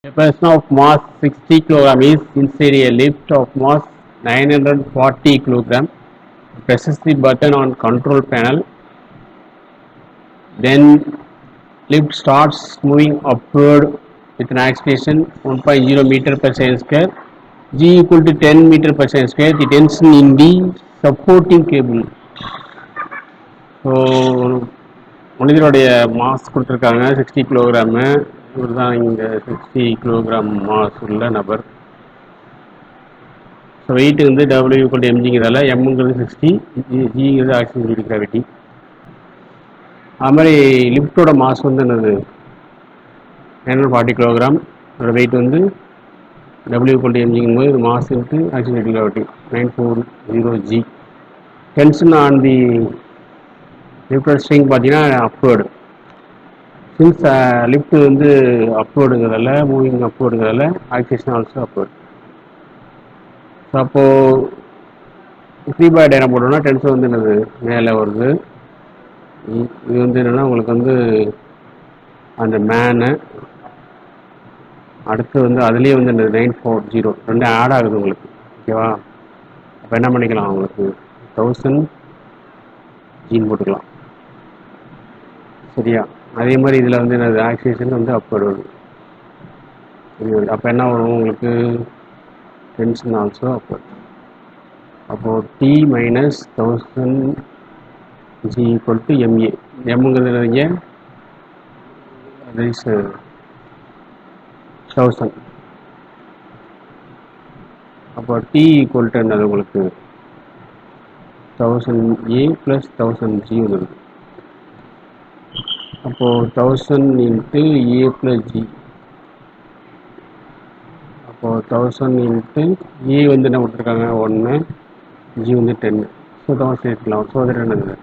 A person of mass 60 kg is inside a lift of mass 940 kg. Presses the button on control panel. Then lift starts moving upward with an acceleration 1.0 meter per second square. G equal to 10 meter per second square. The tension in the supporting cable. So மனிதனுடைய mass கொடுத்துருக்காங்க 60 kilogram. இவர் தான் இங்கே 60 kilogram mass உள்ள நபர். So weight வந்து W equal to எம்ஜிங்கிறதால எம்ங்கிறது 60, ஜிங்கிறது ஆக்சிஜன் கிராவிட்டி. அது மாதிரி லிஃப்டோட மாஸ் வந்து என்னது 940 கிலோகிராம். அதோட வெயிட் வந்து டபிள்யூ ஈக்குவல் டு எம்ஜிங்கும் போது இது மாஸ் இன்ட்டு ஆக்சிஜன் gravity 940 G. Tension on the lifted string பார்த்தீங்கன்னா அப்வேர்டு. சின்ஸ் லிஃப்ட் வந்து அப்வேர்டுங்கிறதால மூவிங் அப்வேர்டுங்கிறதால ஆக்சிலேஷன் ஆல்சோ அப்வேர்டு. ஸோ அப்போது ஃப்ரீ பாடி டயக்ராம் போட்டோம்னா டென்ஷன் வந்து என்னது மேலே வருது. இது வந்து என்னென்னா உங்களுக்கு வந்து அந்த மேனு அடுத்து வந்து அதுலேயே வந்து இந்த 940 ரெண்டு ஆட் ஆகுது உங்களுக்கு. ஓகேவா? அப்போ என்ன பண்ணிக்கலாம், உங்களுக்கு 1000 ஜீன் போட்டுக்கலாம். சரியா? அதே மாதிரி இதில் வந்து என்னது ஆக்சிலேஷன் வந்து அப்வர்டு வருது. அப்போ என்ன வரும் உங்களுக்கு டென்ஷன் ஆல்சோ அப்வர்ட். அப்போது T minus 1000 G equal to MA. எம்ங்கிறது இங்கே 1000. அப்போ டி ஈக்குவல் டு என்னது உங்களுக்கு 1000A ப்ளஸ் 1000G வருது. அப்போது 1000 இன்ட்டு ஏ ப்ளஸ் ஜி. அப்போது 1000 இன்ட்டு ஏ வந்து என்ன கொடுத்துருக்காங்க 1, ஜி வந்து 10. ஸோ 1000 சேர்த்துக்கலாம். ஸோ அது என்னது